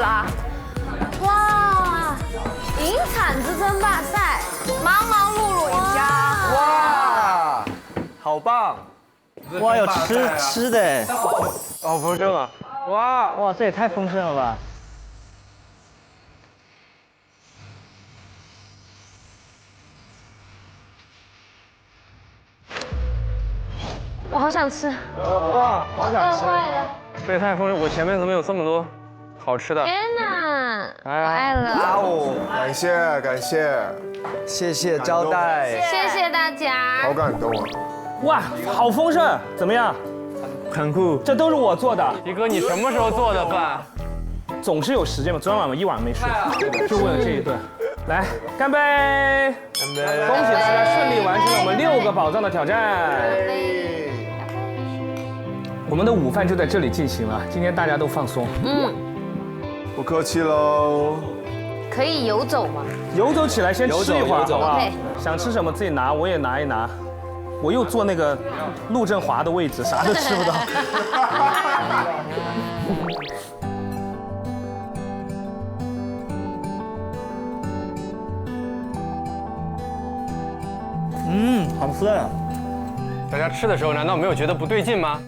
啊！哇，银铲子争霸赛，忙忙碌碌一家。哇，好棒！哇，有吃的，好丰盛啊！哇，这也太丰盛了吧！我好想吃，哇，好想吃！饿坏了。这也太丰盛，我前面怎么有这么多好吃的？天哪，我哎呀爱了，哦，感谢，谢谢招待，谢谢大家。好感动啊！哇，好丰盛，怎么样？很酷。这都是我做的，迪哥，你什么时候做的饭？总是有时间嘛。昨天晚上一晚没睡，就为了这一顿。来，干杯！干杯！恭喜大家顺利完成了我们6个宝藏的挑战。我们的午饭就在这里进行了，今天大家都放松，不客气喽。可以游走吗？游走起来，先吃一会儿，游走好不好 OK？想吃什么自己拿，我也拿一拿。我又坐那个陆振华的位置，啥都吃不到。好吃啊！大家吃的时候难道没有觉得不对劲吗？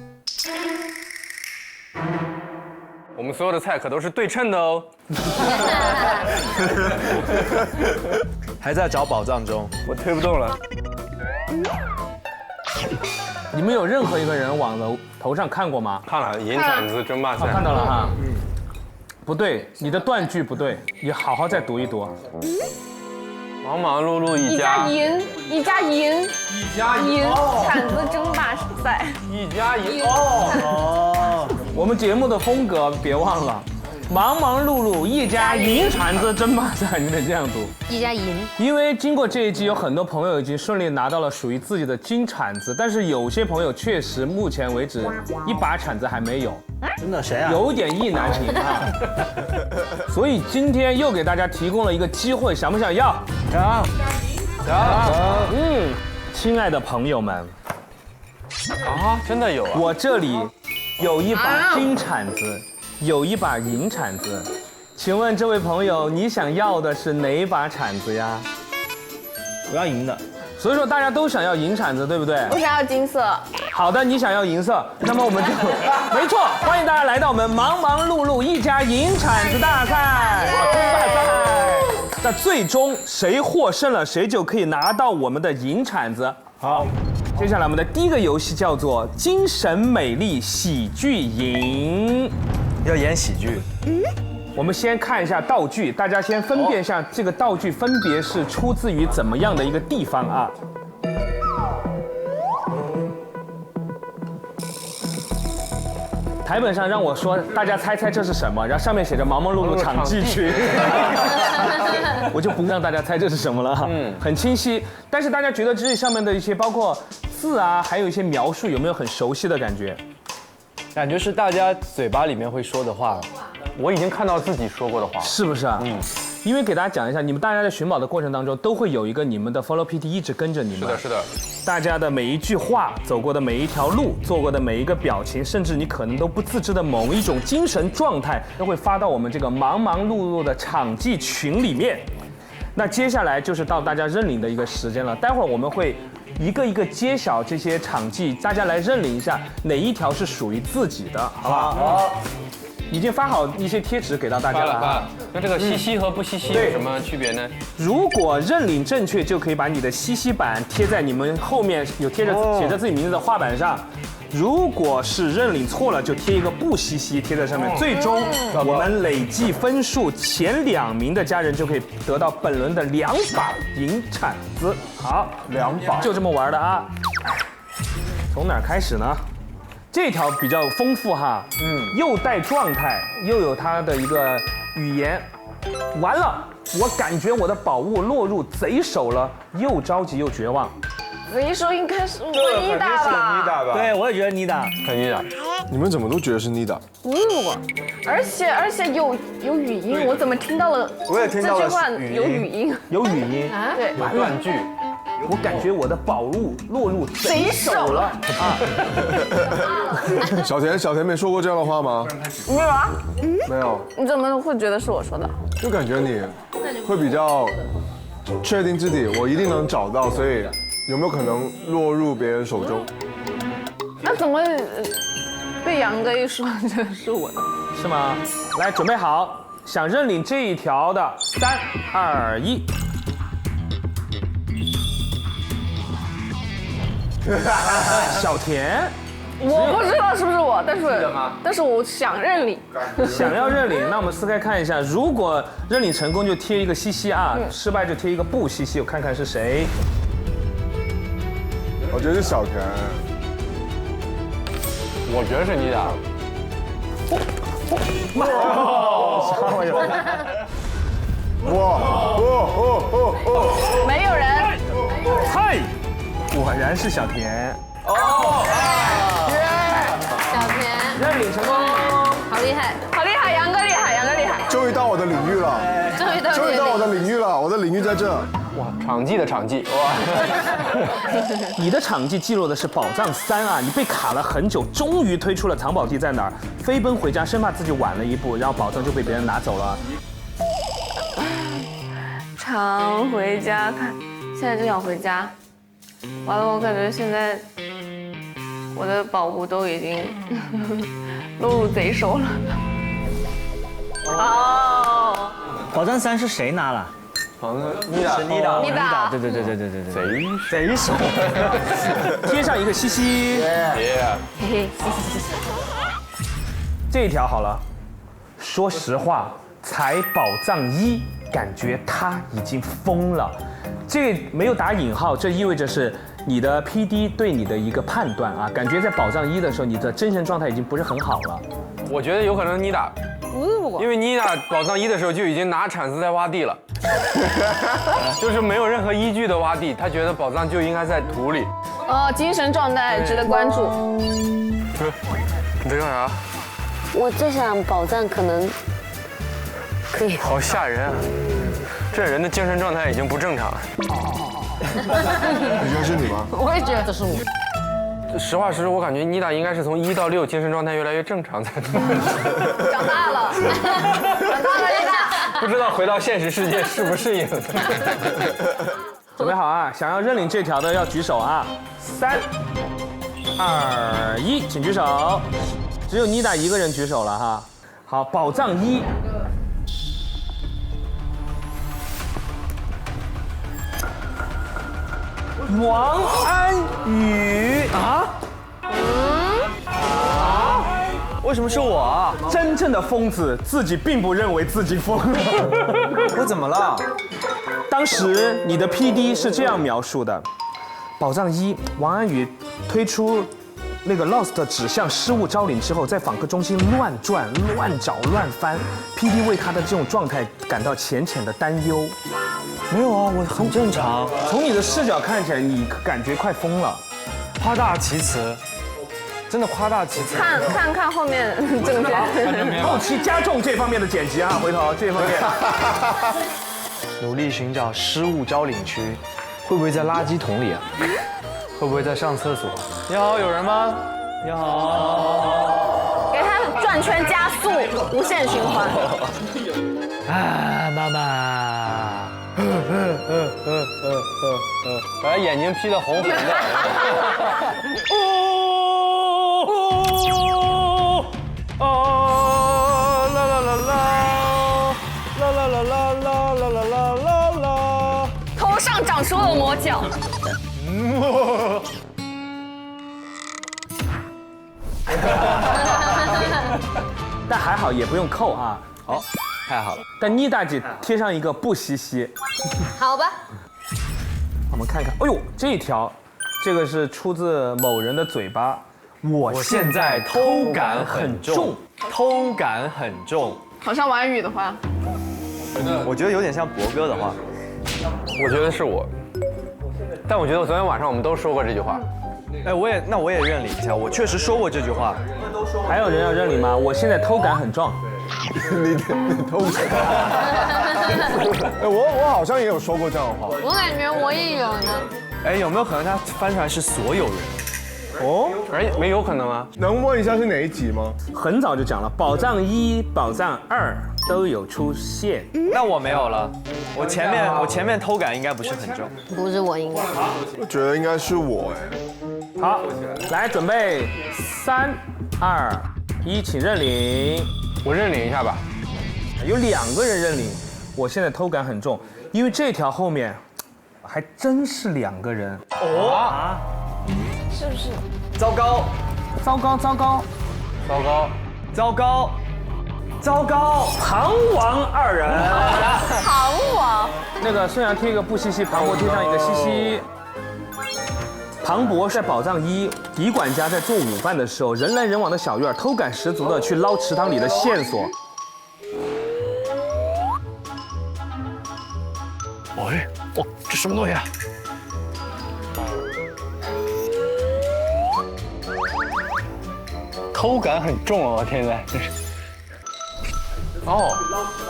我们所有的菜可都是对称的哦。还在找宝藏中。我推不动了。你们有任何一个人往楼头上看过吗？看了银铲子争霸赛，看到了哈。不对，你的断句不对，你好好再读一读。忙忙碌碌一家赢，一家赢，赢铲子争霸赛。一家赢我们节目的风格别忘了，忙忙碌碌一家银铲子争霸赛，你得这样读。一家赢，因为经过这一季，有很多朋友已经顺利拿到了属于自己的金铲子，但是有些朋友确实目前为止一把铲子还没有，真的谁啊？有点意难平啊。所以今天又给大家提供了一个机会，想不想要？想。亲爱的朋友们，啊，真的有啊！我这里有一把金铲子，有一把银铲子，请问这位朋友，你想要的是哪把铲子呀？我要赢的。所以说大家都想要银铲子，对不对？我想要金色。好的，你想要银色，那么我们就没错，欢迎大家来到我们忙忙碌碌一家银铲子大赛。那最终谁获胜了，谁就可以拿到我们的银铲子。好，接下来我们的第一个游戏叫做精神美丽喜剧营，要演喜剧。我们先看一下道具，大家先分辨一下这个道具分别是出自于怎么样的一个地方啊？台本上让我说大家猜猜这是什么，然后上面写着忙忙碌碌场记群，我就不让大家猜这是什么了哈。很清晰，但是大家觉得这上面的一些包括字啊，还有一些描述，有没有很熟悉的感觉？感觉是大家嘴巴里面会说的话。我已经看到自己说过的话，是不是啊？因为给大家讲一下，你们大家在寻宝的过程当中，都会有一个你们的 follow PT 一直跟着你们。是的。大家的每一句话、走过的每一条路、做过的每一个表情，甚至你可能都不自知的某一种精神状态，都会发到我们这个忙忙碌碌的场记群里面。那接下来就是到大家认领的一个时间了，待会儿我们会一个一个揭晓这些场记，大家来认领一下哪一条是属于自己的，好不好？好。已经发好一些贴纸给到大家了啊。那这个西西和不西西有什么区别呢？如果认领正确，就可以把你的西西板贴在你们后面有贴着写着自己名字的画板上。如果是认领错了，就贴一个不西西贴在上面。最终我们累计分数前2名的家人就可以得到本轮的2把银铲子。好，2把，就这么玩的啊。从哪儿开始呢？这条比较丰富哈，又带状态，又有它的一个语言。完了，我感觉我的宝物落入贼手了，又着急又绝望。我一说应该是妮达吧？对，我也觉得妮达很妮达。你们怎么都觉得是妮达？而且有语音，我怎么听到了？我也听到了这句话有语音。有语音，对，断句。我感觉我的宝物落入贼手了啊！小田没说过这样的话吗？没有啊？没有，你怎么会觉得是我说的？就感觉你会比较确定自己，我一定能找到，所以有没有可能落入别人手中？那怎么被杨哥一说这是我的？是吗？来，准备好，想认领这一条的，3、2、1。小田我不知道是不是我，但是我想认领。想要认领，那我们撕开看一下，如果认领成功就贴一个西西啊，失败就贴一个不西西，我看看是谁。我觉得是小田。我觉得是妮达。没有人。嗨，果然是小田。小田认领成功，好厉害，好厉害，杨哥厉害，杨哥厉害，终于到我的领域了，终于到我的领域了，我的领域在这。哇，场记的场记，哇！你的场记记录的是宝藏3啊，你被卡了很久，终于推出了藏宝地在哪儿，飞奔回家，生怕自己晚了一步，然后宝藏就被别人拿走了。常回家看，现在就想回家。完了，我感觉现在我的宝物都已经落入贼手了。哦，宝藏3是谁拿了？好像妮达，妮达，对，贼手，贴上一个西西。嘿嘿，这一条好了，说实话，采宝藏1，感觉他已经疯了。这个没有打引号，这意味着是你的 PD 对你的一个判断啊，感觉在宝藏1的时候，你的精神状态已经不是很好了。我觉得有可能是妮达，因为妮达宝藏1的时候就已经拿铲子在挖地了，就是没有任何依据的挖地，他觉得宝藏就应该在土里。精神状态值得关注。不是，你在干啥？我在想宝藏可能可以。好吓人啊！这人的精神状态已经不正常了。你觉得是你吗？我也觉得这是我。实话实说，我感觉妮达应该是从1到6精神状态越来越正常才对。长大了，长大了，妮达。不知道回到现实世界适不适应。准备好啊！想要认领这条的要举手啊！3、2、1，请举手。只有妮达一个人举手了哈。好，宝藏1。王安宇啊！为什么是我啊？真正的疯子自己并不认为自己疯了。我怎么了？当时你的 PD 是这样描述的：宝藏1，王安宇推出那个 Lost 指向失物招领之后，在访客中心乱转、乱找、乱翻 ，PD 为他的这种状态感到浅浅的担忧。没有啊，我很正常。从你的视角看起来，你感觉快疯了。夸大其词，真的夸大其词。看后面这个片，后期加重这方面的剪辑啊，回头这方面。努力寻找失物招领区，会不会在垃圾桶里啊？会不会在上厕所？你好，有人吗？你好。给他转圈加速，无限循环。啊，妈妈。把他眼睛 P 得红红的。啦啦啦啦，啦啦啦啦啦啦啦啦啦。头上长出了魔角。但还好，也不用扣啊。好，太好了。但妮大姐贴上一个不西西。好吧。我们看看，哎呦，这一条，这个是出自某人的嘴巴。我现在偷感很重，偷感很重。好像王安宇的话。我觉得有点像博哥的话。我觉得是我，但我觉得昨天晚上我们都说过这句话。哎，那我也认领一下，我确实说过这句话。还有人要认领吗？我现在偷感很重。你偷感。哎，我好像也有说过这样的话。我感觉我也有呢。哎，有没有可能他翻出来是所有人？哦，哎，没有可能啊。能问一下是哪一集吗？很早就讲了，宝藏1、宝藏2都有出现。那我没有了，我前面偷感应该不是很重。不是我应该。我觉得应该是我哎。好，来准备3、2、1，请认领。我认领一下吧。有2个人认领，我现在偷感很重，因为这条后面还真是2个人。哦，是不是？糟糕，糟糕，糟糕，糟糕，糟糕，糟糕！庞王2人。好我。那个孙杨贴一个不西西，庞博贴上一个西西。庞博在宝藏1，狄管家在做午饭的时候，人来人往的小院，偷感十足的去捞池塘里的线索。哎，哦，这什么东西啊？偷感很重哦，现在真是。哦，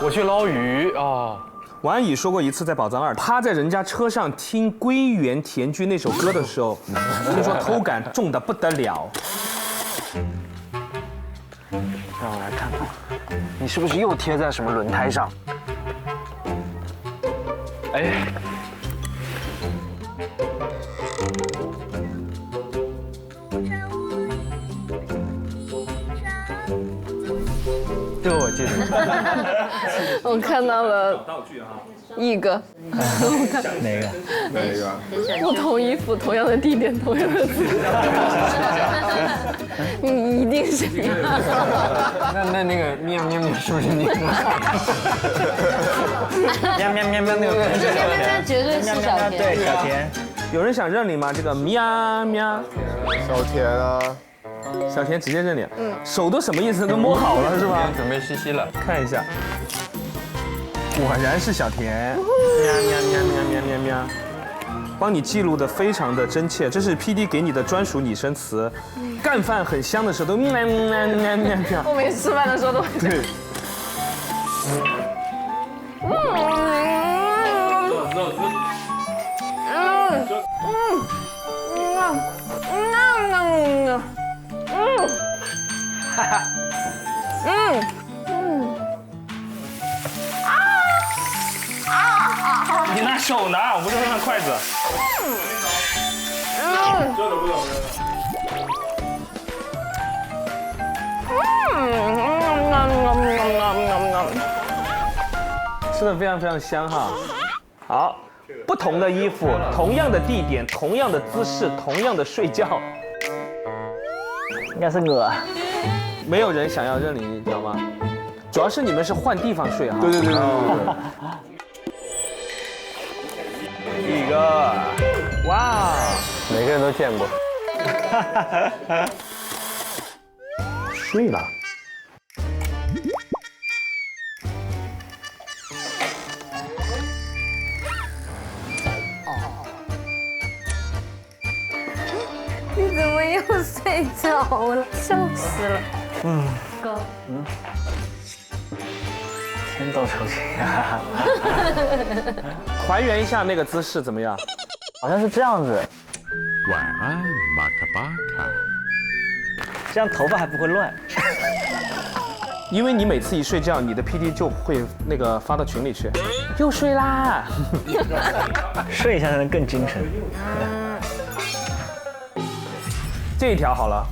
我去捞鱼哦。王安忆说过一次，在宝藏2，他在人家车上听《归园田居》那首歌的时候，听说偷感重的不得了。让我来看看，你是不是又贴在什么轮胎上？哎，这个我记得。我看到了一个，哪个？哪一个？不同衣服，同样的地点，同样的姿势。你一定是你。那个喵喵喵是不是你？喵喵喵喵那个这绝对是小田。对，小田。有人想认领吗？这个喵喵，小田啊，小田直接认领。手都什么意思？都摸好了是吧？准备西西了。看一下，果然是小田。喵喵喵喵喵喵喵，帮你记录的非常的真切，这是 PD 给你的专属拟声词。干饭很香的时候都喵喵喵喵喵。我没吃饭的时候都会。对。你拿手拿，我不是拿筷子。吃的非常非常香哈。好，不同的衣服，同样的地点，同样的姿势，同样的睡觉，应该是我。没有人想要认领，你知道吗？主要是你们是换地方睡哈。对对对对对。一个，哇，每个人都见过。睡了。你怎么又睡着了？笑死了。哥。天道酬勤啊！还原一下那个姿势怎么样？好像是这样子，晚安，马卡巴卡。这样头发还不会乱。因为你每次一睡觉，你的 PD 就会那个发到群里去，又睡啦。睡一下才能更精神。这一条好了，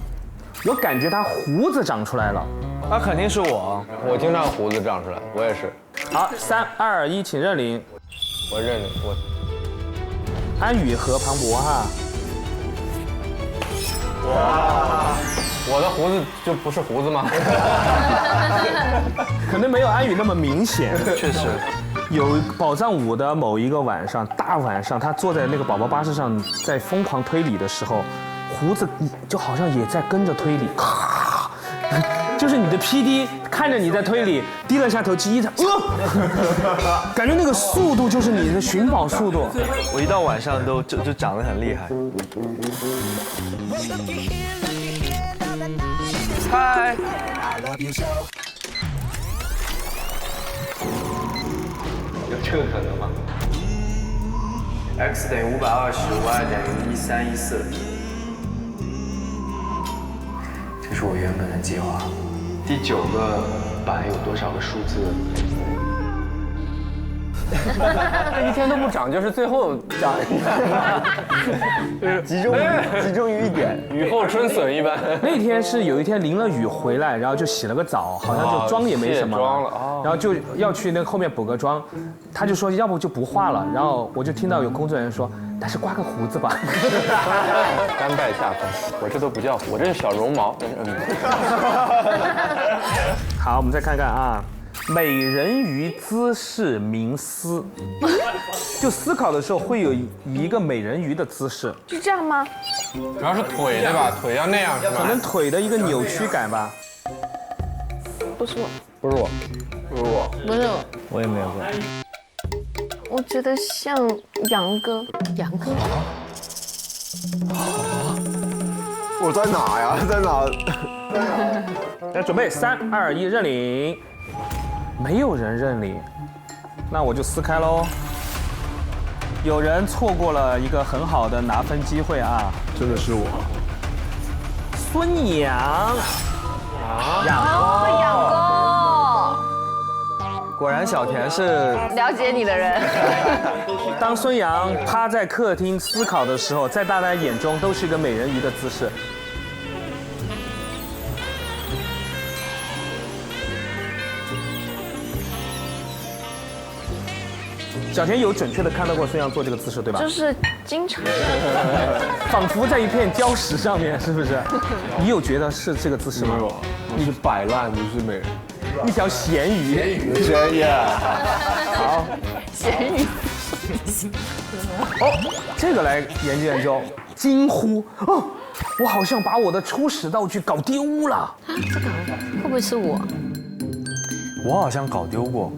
我感觉他胡子长出来了。那肯定是我，我经常胡子长出来，我也是。好，3、2、1，请认领。我认领我。安宇和庞博哈。哇，我的胡子就不是胡子吗？可能没有安宇那么明显。确实。有宝藏5的某一个晚上，大晚上，他坐在那个宝宝巴士上，在疯狂推理的时候，胡子就好像也在跟着推理，咔，就是你的 PD 看着你在推理，低了下头，急着，感觉那个速度就是你的寻宝速度。我一到晚上就长得很厉害。嗨。这个可能吗？x 等于520，y 等于1314。这是我原本的计划。第9个板有多少个数字？这一天都不长，就是最后长，就是集中于一点。雨后春笋一般。那天是有一天淋了雨回来，然后就洗了个澡，好像就妆也没什么，卸妆了然后就要去那个后面补个妆，他就说要不就不化了，然后我就听到有工作人员说，但是刮个胡子吧。甘拜下风，我这都不叫胡，我这是小绒毛。好，我们再看看啊。美人鱼姿势冥思，就思考的时候会有一个美人鱼的姿势，是这样吗？主要是腿对吧？腿要那样是吧？可能腿的一个扭曲感吧。不是我，不是我，不是我，不是我，我也没有过。我觉得像杨哥。杨哥？我在哪呀？在哪？来，准备3、2、1，认领。没有人认领，那我就撕开喽。有人错过了一个很好的拿分机会啊！真的是我。孙杨杨哥，果然小田是了解你的人。当孙杨趴在客厅思考的时候，在大家眼中都是一个美人鱼的姿势。小田有准确的看到过孙杨做这个姿势，对吧？就是经常。仿佛在一片礁石上面，是不是？你有觉得是这个姿势吗？你是摆烂，你是美人。一条咸鱼。咸鱼。好。咸鱼。哦，这个来研究研究。惊呼哦，我好像把我的初始道具搞丢了。啊，这个会不会是我？我好像搞丢过。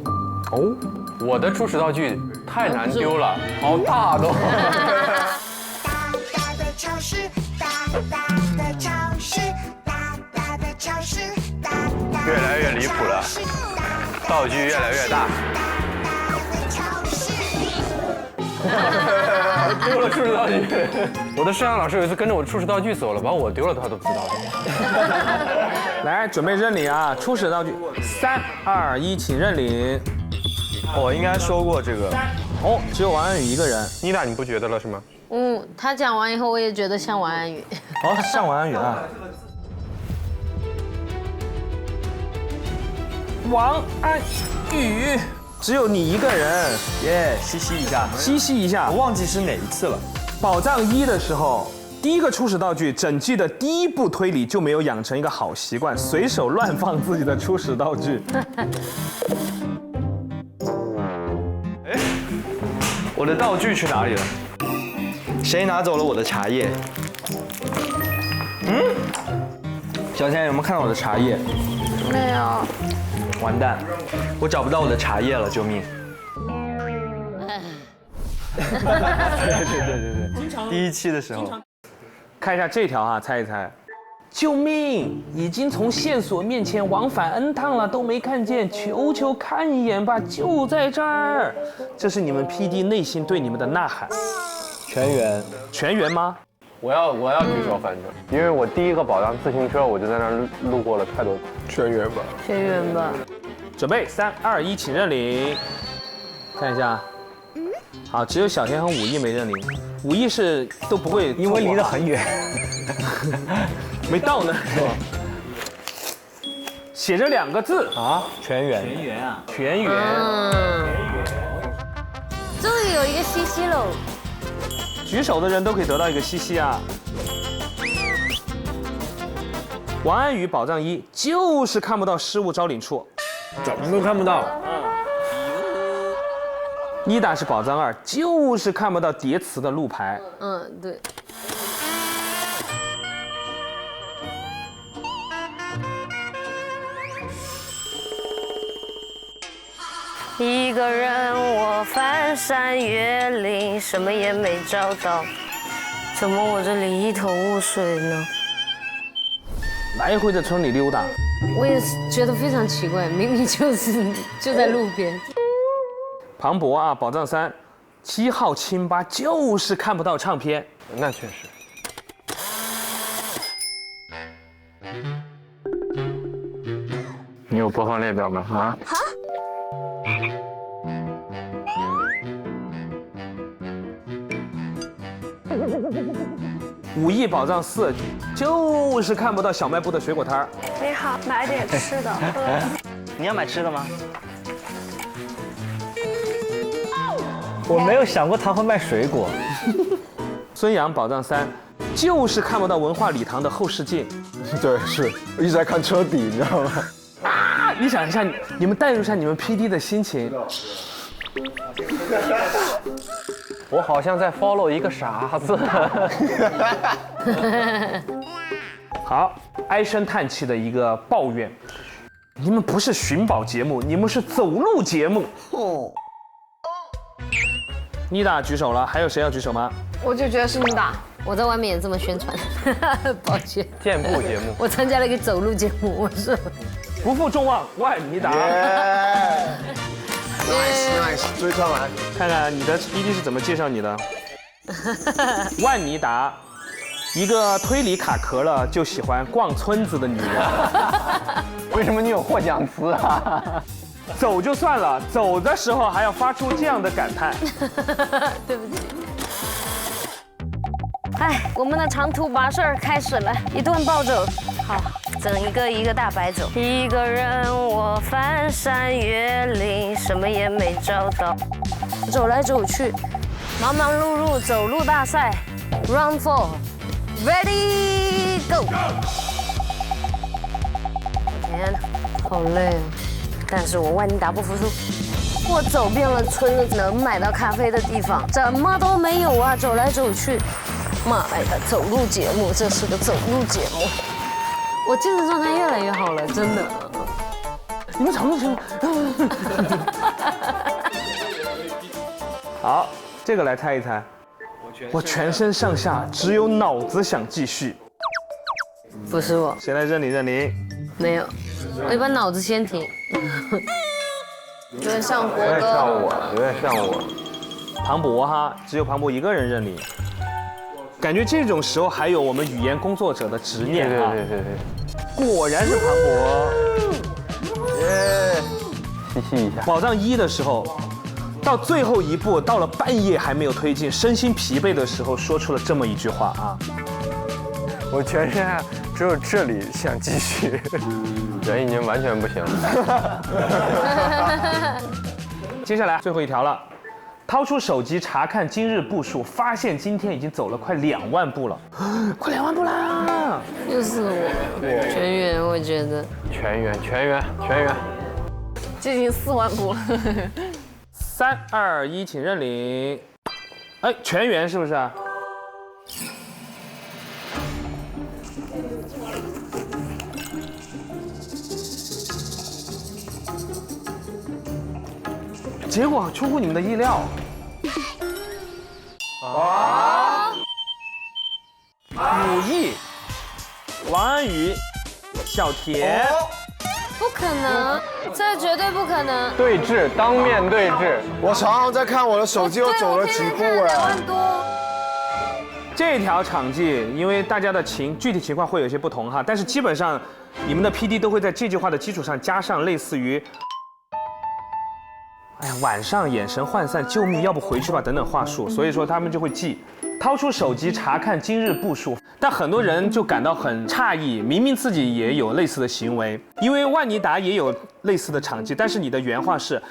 哦。我的初始道具太难丢了，好大都。大大的超市，大大的超市，大大的超市，大大越来越离谱了，道具越来越大。丢了初始道具，我的摄像老师有一次跟着我初始道具走了，把我丢了他都不知道。来，准备认领啊！初始道具，3、2、1，请认领。我应该说过这个。哦，只有王安宇一个人。妮达，你不觉得了是吗？嗯，他讲完以后，我也觉得像王安宇。哦，像王安宇啊。王安宇，只有你一个人。耶，嘻嘻一下，嘻嘻一下。我忘记是哪一次了。宝藏1的时候，第一个初始道具，整季的第一步推理就没有养成一个好习惯，随手乱放自己的初始道具。我的道具去哪里了？谁拿走了我的茶叶？小天有没有看到我的茶叶？没有。完蛋，我找不到我的茶叶了，救命！对，第1期的时候，看一下这条啊，猜一猜。救命！已经从线索面前往返 N 趟了，都没看见，求求看一眼吧，就在这儿。这是你们 PD 内心对你们的呐喊。全员，全员吗？我要举手，反正因为我第一个宝藏自行车，我就在那儿路过了太多。全员吧。全员吧。准备3、2、1，请认领。看一下。好，只有小田和武艺没认领。武艺是都不会，因为离得很远。没到呢。写着2个字啊，全员。全员啊，全员。终于有一个西西喽！举手的人都可以得到一个西西啊。王安宇宝藏1就是看不到失物招领处，怎么都看不到。妮达是宝藏2，就是看不到叠词的路牌。嗯，对。一个人我翻山越岭，什么也没找到，怎么我这里一头雾水呢？来回在村里溜达。我也是觉得非常奇怪，明明就在路边。庞博啊，宝藏3，7号清吧就是看不到唱片。那确实。你有播放列表吗？啊？5亿宝藏4，就是看不到小卖部的水果摊儿。你好，买点吃的。你要买吃的吗？我没有想过他会卖水果。孙杨宝藏3，就是看不到文化礼堂的后视镜。对，是一直在看车底，你知道吗？啊！你想一下，你们代入一下你们 PD 的心情。我好像在 follow 一个傻子。好，唉声叹气的一个抱怨，你们不是寻宝节目，你们是走路节目。妮达举手了，还有谁要举手吗？我就觉得是你打。我在外面也这么宣传，抱歉。健步节目。我参加了一个走路节目，我说不负众望，万妮达。Nice， 追上来。看看你的 PD 是怎么介绍你的。万妮达，一个推理卡壳了就喜欢逛村子的女人。为什么你有获奖词啊？走就算了，走的时候还要发出这样的感叹。对不起。哎，我们的长途跋涉开始了，一顿暴走。好，整一个大白走。一个人我翻山越岭，什么也没找到。走来走去，忙忙碌碌走路大赛 ，Round 4 ，Ready Go！ 天哪，好累啊！但是我万妮达不服输。我走遍了村子，能买到咖啡的地方，怎么都没有啊！走来走去，妈呀，走路节目，这是个走路节目。我精神状态越来越好了，真的。你们长路节目。好，这个来猜一猜。我全身上下只有脑子想继续。不是我，谁来认领认领？没有，我一般脑子先停。有点像国有点像歌。我，有点像我。庞博哈，只有庞博一个人认领。感觉这种时候还有我们语言工作者的执念啊！对，果然是庞博。耶，嘻嘻一下。宝藏1的时候，到最后一步，到了半夜还没有推进，身心疲惫的时候，说出了这么一句话啊！我全身啊，只有这里想继续，人已经完全不行了。接下来最后一条了，掏出手机查看今日步数，发现今天已经走了快2万步了，快2万步啦！又是我，全员，我觉得全员。接近4万步了。 3、2、1，请认领。哎，全员是不是？结果出乎你们的意料。5亿，王安宇、小田。不可能，这绝对不可能。对峙，当面对峙。我常常在看我的手机，我走了几步2哎。万多。这条场记，因为大家的具体情况会有些不同哈，但是基本上你们的 PD 都会在这句话的基础上加上类似于“哎呀，晚上眼神涣散，救命，要不回去吧”等等话术，所以说他们就会记。掏出手机查看今日步数，但很多人就感到很诧异，明明自己也有类似的行为，因为万妮达也有类似的场记，但是你的原话是：“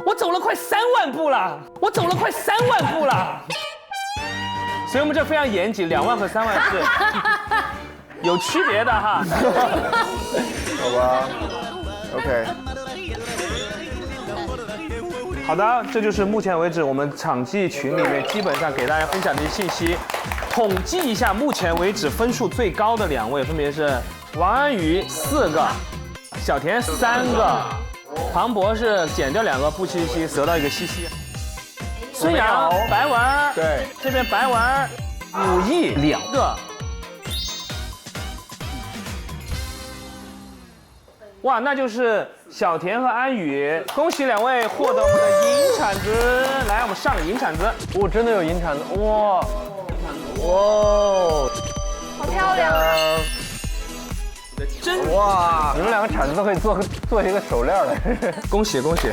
我走了快3万步了，我走了快3万步了。”所以我们这非常严谨，2万和3万是有区别的哈。好吧 ，OK。好的，这就是目前为止我们场记群里面基本上给大家分享的一些信息。统计一下，目前为止分数最高的2位分别是王安宇4个，小田3个，庞博是减掉2个不西西，得到1个西西。孙杨白文，对，这边白文5亿2个。哇，那就是小田和安宇，恭喜两位获得我们的银铲子。来，我们上银铲子。哦，真的有银铲子，哇，哇，好漂亮啊！真哇，你们两个铲子都可以做一个手链了。恭喜恭喜！